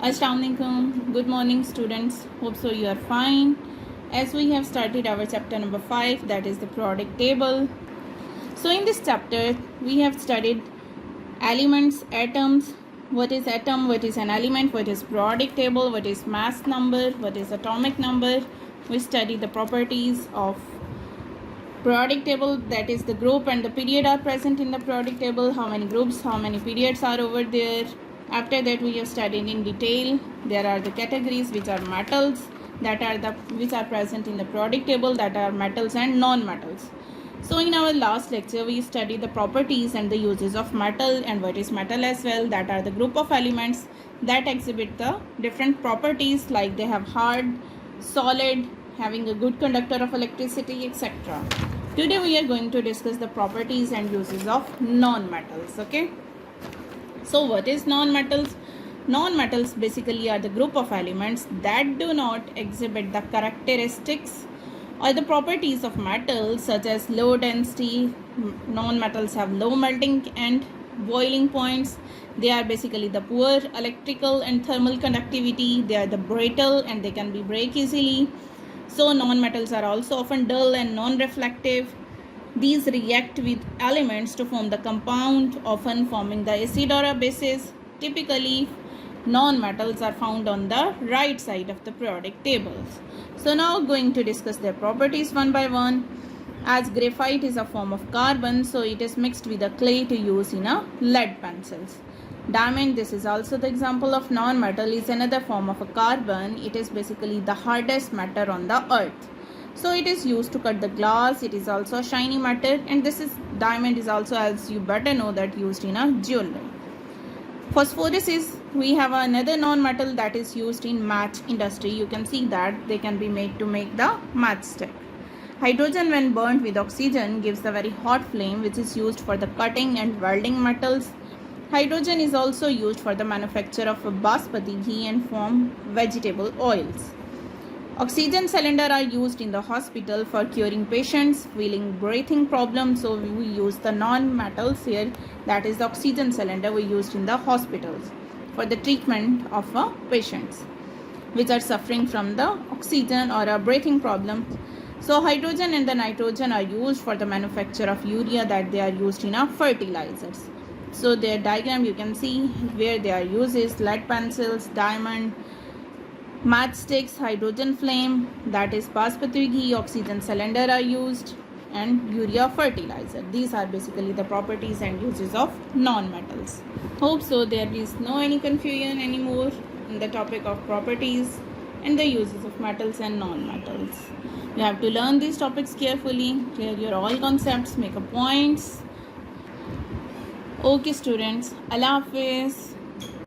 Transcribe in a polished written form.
Assalamualaikum. Good morning, students. Hope so you are fine. As we have started our chapter number 5, that is the periodic table. So in this chapter, we have studied elements, atoms. What is atom? What is an element? What is periodic table? What is mass number? What is atomic number? We studied the properties of periodic table, that is the group and the period are present in the periodic table, how many groups, how many periods are over there. After that we have studied in detail there are the categories which are metals which are present in the periodic table, that are metals and non-metals. So in our last lecture we studied the properties and the uses of metal and what is metal as well, that are the group of elements that exhibit the different properties like they have hard, solid, having a good conductor of electricity, etc. Today we are going to discuss the properties and uses of non-metals. Okay, so what is non-metals? Non-metals basically are the group of elements that do not exhibit the characteristics or the properties of metals, such as low density. Non-metals have low melting and boiling points. They are basically the poor electrical and thermal conductivity. They are the brittle and they can be break easily. So non-metals are also often dull and non-reflective. These react with elements to form the compound, often forming the acid or a basis. Typically, non-metals are found on the right side of the periodic tables. So now going to discuss their properties one by one. As graphite is a form of carbon, so it is mixed with a clay to use in a lead pencils. Diamond, this is also the example of non-metal, is another form of a carbon. It is basically the hardest matter on the earth. So it is used to cut the glass. It is also a shiny matter, and this is diamond is also, as you better know, that used in a jewelry. Phosphorus is, we have another non-metal that is used in match industry. You can see that they can be made to make the matchstick. Hydrogen, when burnt with oxygen, gives the very hot flame which is used for the cutting and welding metals. Hydrogen is also used for the manufacture of basmati ghee and form vegetable oils. Oxygen cylinder are used in the hospital for curing patients feeling breathing problems. So we use the non-metals here, that is the oxygen cylinder we used in the hospitals for the treatment of patients which are suffering from the oxygen or a breathing problem. So hydrogen and the nitrogen are used for the manufacture of urea, that they are used in fertilizers. So their diagram you can see where they are used is lead pencils, diamond, matchsticks, hydrogen flame, that is basmati ghee, oxygen cylinder are used, and urea fertilizer. These are basically the properties and uses of non-metals. Hope so there is no any confusion anymore in the topic of properties and the uses of metals and non-metals. You have to learn these topics carefully, clear your all concepts, make up points. Okay students, Allah Hafiz.